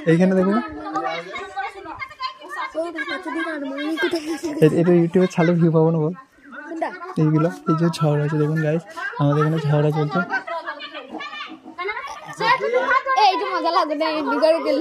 এইখানে দেখুন এটা ইউটিউবে ছাড়লে ভিউ পাবো না বল এইগুলো এই যে ঝগড়া আছে দেখুন গাইস আমাদের এখানে ঝগড়া চলছে মজা লাগবে না বিগাড় গেল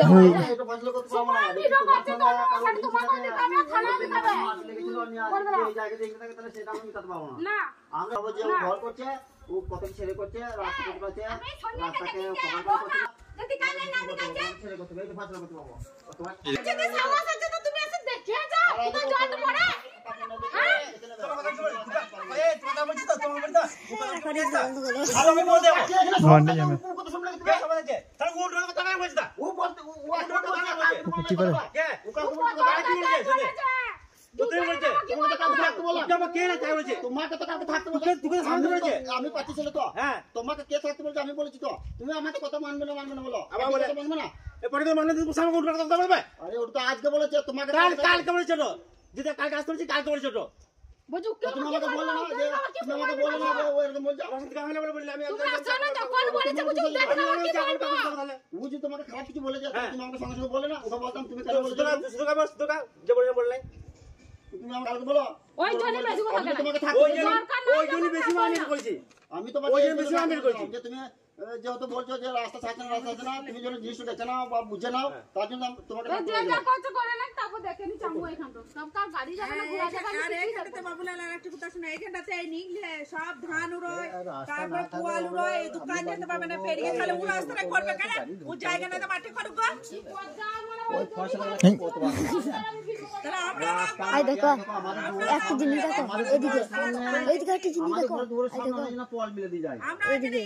তোমাকে কে থাকতে বলছে আমি বলেছি তো তুমি আমাকে কথা মানবে না বলো মানবে না আরে ওটা তো আজকে বলেছে তোমাকে কালকে বলেছে তো যেটা কালকে আসতে বলেছি কালকে বলেছে তো তুমি আমাকে বললে না যে তুমি আমাকে বললে না যে ও এরকম বলছে আমার সাথে কাহিনী বলে আমি বুঝি তোমাকে খারাপ কিছু বলে যায় তুমি আমাকে সঙ্গে সঙ্গে বলে না ওটা বলতাম তুমি কেন বলেছো যে বললেন তুমি আমাকে কালকে বলো ওই জন্য বেশি কথা কেন তোমাকে থাকতে ওই জন্য বেশি মানিয়ে কইছি আমি তোমাকে ওই জন্য বেশি মানিয়ে কইছি যে তুমি যেহেতু বলছো যে রাস্তা ছাড়ছে না তুমি যেন জিনিসটা দেখে নাও বা বুঝে নাও তার জন্য তোমাকে যে যা করতে করে না তারপর দেখে নি চামু এখান তো সব কার গাড়ি যাবে না ঘোরা যাবে আর এইখানটাতে বাবুলাল আর একটা কথা শুনে এইখানটাতে এই নিগলে সব ধান উড়োয় তারপর পোয়াল উড়োয় দোকান যেতে পারবে না পেরিয়ে তাহলে ও রাস্তাটা করবে কেন ও জায়গা না তো মাঠে করুক ওই ফসল তাহলে আমরা আই দেখো একটা জিনিস দেখো এদিকে একটা জিনিস দেখো এই দেখো পোয়াল মিলে দিয়ে যায় আমরা এদিকে